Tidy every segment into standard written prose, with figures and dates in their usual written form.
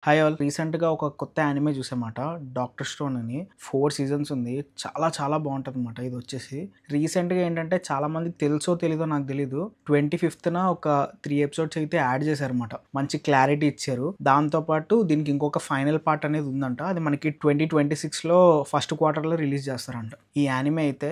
Hi all రీసెంట్‌గా ఒక కొత్త యానిమే చూసామాట. 'డాక్టర్ స్టోన్' అని 4 సీజన్స్ ఉంది. చాలా బావుంటదనమాట ఇదొచ్చేసి. రీసెంట్‌గా ఏంటంటే చాలామందికి తెలుసో తెలీదో నాకు తెలీదు. 25థ్‌న ఒక 3 ఎపిసోడ్స్ అయితే యాడ్ చేశారనమాట. మంచి క్లారిటీ ఇచ్చారు. దాంతో పాటు దీనికి ఇంకొక ఫైనల్ పార్ట్ అనేది ఉందంట. అది మనకి 2026లో ఫస్ట్ క్వార్టర్‌లో రిలీజ్ చేస్తారంట. ఈ యానిమే అయితే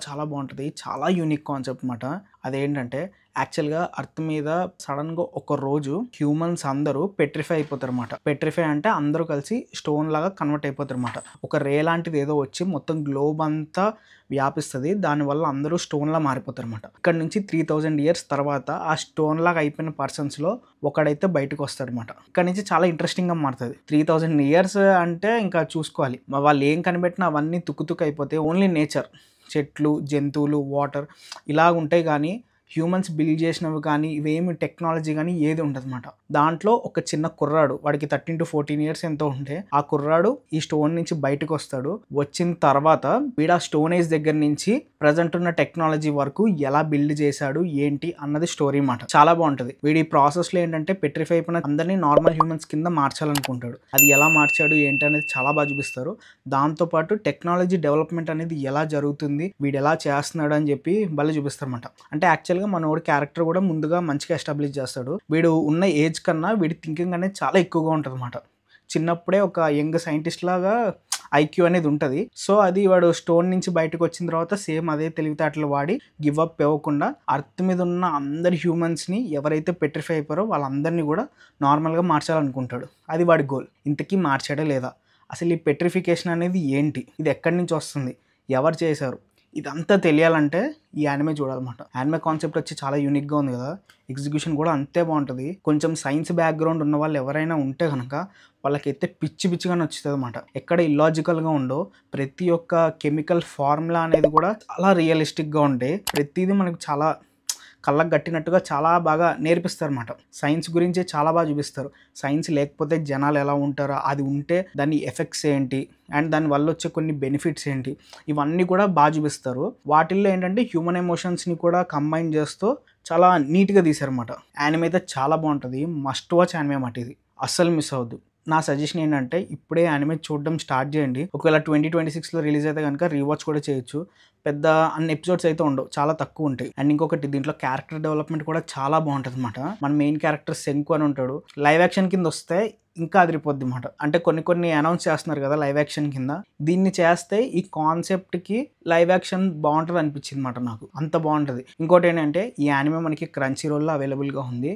చాలా బావుంటది. చాలా యూనిక్ కాన్సెప్ట్ మాట. అదేంటంటే యాక్చువల్‌గా ఎర్త్ మీద సడెన్‌గా ఒక రోజు హ్యూమన్స్ అందరూ పెట్రిఫై అయిపోతారన్నమాట. పెట్రిఫై అంటే అందరూ కలిసి స్టోన్ లాగా కన్వర్ట్ అయిపోతారన్నమాట. ఒక రే లాంటిది ఏదో వచ్చి మొత్తం గ్లోబ్ అంతా వ్యాపిస్తది. దానివల్ల అందరూ స్టోన్‌లా మారిపోతారన్నమాట. ఇక్కడ నుంచి 3000 ఇయర్స్ తర్వాత ఆ స్టోన్ లాగా అయిపోయిన పర్సన్స్‌లో ఒకడైతే బయటకొస్తాడన్నమాట. ఇక్కడ నుంచి చాలా ఇంట్రెస్టింగ్‌గా మారుతది. 3000 ఇయర్స్ అంటే ఇంకా చూసుకోవాలి. వాళ్ళు ఏం కనిపెట్టినా అవన్నీ తుక్కు అయిపోతాయి. ఓన్లీ నేచర్, చెట్లు, జంతువులు, వాటర్ ఇలా ఉంటాయి కానీ హ్యూమన్స్ బిల్డ్ చేసినవి కానీ ఇవేమి టెక్నాలజీ కానీ ఏది ఉండదన్నమాట. దాంట్లో ఒక చిన్న కుర్రాడు, వాడికి 13-14 ఇయర్స్ ఎంతో ఉంటే ఆ కుర్రాడు ఈ స్టోన్ నుంచి బయటకు వస్తాడు. వచ్చిన తర్వాత వీడు ఆ స్టోన్ ఏజ్ దగ్గర నుంచి ప్రజెంట్ ఉన్న టెక్నాలజీ వరకు ఎలా బిల్డ్ చేశాడు ఏంటి అన్నది స్టోరీ మాట. చాలా బాగుంటది. వీడి ప్రాసెస్ లో ఏంటంటే పెట్రిఫై అయిపోయిన అందరినీ నార్మల్ హ్యూమన్స్ కింద మార్చాలనుకుంటాడు. అది ఎలా మార్చాడు ఏంటి అనేది చాలా బాగా చూపిస్తారు. దాంతో పాటు టెక్నాలజీ డెవలప్మెంట్ అనేది ఎలా జరుగుతుంది, వీడు ఎలా చేస్తున్నాడు అని చెప్పి భలే చూపిస్తారన్నమాట. అంటే యాక్చువల్గా మనోడి క్యారెక్టర్ కూడా ముందుగా మంచిగా ఎస్టాబ్లిష్ చేస్తాడు. వీడు ఉన్న ఏజ్ కన్నా వీడి థింకింగ్ అనేది చాలా ఎక్కువగా ఉంటుంది అన్నమాట. చిన్నప్పుడే ఒక యంగ్ సైంటిస్ట్ లాగా ఐక్యూ అనేది ఉంటుంది. సో అది వాడు స్టోన్ నుంచి బయటకు వచ్చిన తర్వాత సేమ్ అదే తెలివితేటలు వాడి గివ్ అప్ ఇవ్వకుండా అర్త్ మీద ఉన్న అందరి హ్యూమన్స్ని ఎవరైతే పెట్రిఫై అయిపోయారో వాళ్ళందరినీ కూడా నార్మల్గా మార్చాలనుకుంటాడు. అది వాడి గోల్. ఇంతకీ మార్చాడే లేదా, అసలు ఈ పెట్రిఫికేషన్ అనేది ఏంటి, ఇది ఎక్కడి నుంచి వస్తుంది, ఎవరు చేశారు, ఇదంతా తెలియాలంటే ఈ యానిమే చూడాలన్నమాట. యానిమే కాన్సెప్ట్ వచ్చి చాలా యూనిక్గా ఉంది కదా, ఎగ్జిక్యూషన్ కూడా అంతే బాగుంటుంది. కొంచెం సైన్స్ బ్యాక్గ్రౌండ్ ఉన్న వాళ్ళు ఎవరైనా ఉంటే కనుక వాళ్ళకైతే పిచ్చిగా నచ్చుతుంది అనమాట. ఎక్కడ ఇల్లాజికల్గా ఉండో, ప్రతి ఒక్క కెమికల్ ఫార్ములా అనేది కూడా చాలా రియలిస్టిక్గా ఉంటాయి. ప్రతిదీ మనకు చాలా కళ్ళకు కట్టినట్టుగా చాలా బాగా నేర్పిస్తారు అన్నమాట. సైన్స్ గురించి చాలా బాగా చూపిస్తారు. సైన్స్ లేకపోతే జనాలు ఎలా ఉంటారో, అది ఉంటే దాని ఎఫెక్ట్స్ ఏంటి అండ్ దాని వల్ల వచ్చే కొన్ని బెనిఫిట్స్ ఏంటి, ఇవన్నీ కూడా బాగా చూపిస్తారు. వాటిల్లో ఏంటంటే హ్యూమన్ ఎమోషన్స్ని కూడా కంబైన్ చేస్తూ చాలా నీట్గా తీశారన్నమాట. యానిమే అయితే చాలా బాగుంటుంది. మస్ట్ వాచ్ యానిమే అన్నమాట. ఇది అస్సలు మిస్ అవ్వద్దు. నా సజెషన్ ఏంటంటే ఇప్పుడే యానిమే చూడడం స్టార్ట్ చేయండి. ఒకవేళ 2026లో రిలీజ్ అయితే కనుక రీవాచ్ కూడా చేయొచ్చు. పెద్ద అన్ని ఎపిసోడ్స్ అయితే ఉండవు, చాలా తక్కువ ఉంటాయి. అండ్ ఇంకొకటి దీంట్లో క్యారెక్టర్ డెవలప్మెంట్ కూడా చాలా బాగుంటుంది అనమాట. మన మెయిన్ క్యారెక్టర్ శంకు అని ఉంటాడు. లైవ్ యాక్షన్ కింద వస్తే ఇంకా అదిరిపోద్ది అనమాట. అంటే కొన్ని అనౌన్స్ చేస్తున్నారు కదా లైవ్ యాక్షన్ కింద, దీన్ని చేస్తే ఈ కాన్సెప్ట్కి లైవ్ యాక్షన్ బాగుంటుంది అనిపించింది అనమాట నాకు. అంత బాగుంటుంది. ఇంకోటి ఏంటంటే ఈ యానిమే మనకి క్రంచీ రోల్లో అవైలబుల్గా ఉంది.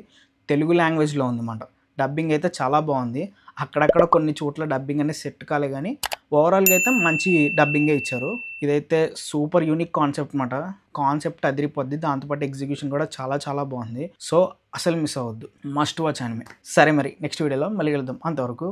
తెలుగు లాంగ్వేజ్లో ఉంది అన్నమాట. డబ్బింగ్ అయితే చాలా బాగుంది. అక్కడక్కడ కొన్ని చోట్ల డబ్బింగ్ అనేది సెట్ కాలే కానీ ఓవరాల్గా అయితే మంచి డబ్బింగే ఇచ్చారు. ఇదైతే సూపర్ యూనిక్ కాన్సెప్ట్ అన్నమాట. కాన్సెప్ట్ అదిరిపోద్ది. దాంతోపాటు ఎగ్జిక్యూషన్ కూడా చాలా బాగుంది. సో అసలు మిస్ అవ్వద్దు. Must watch anime. సరే మరి నెక్స్ట్ వీడియోలో మళ్ళీ కలుద్దాం. అంతవరకు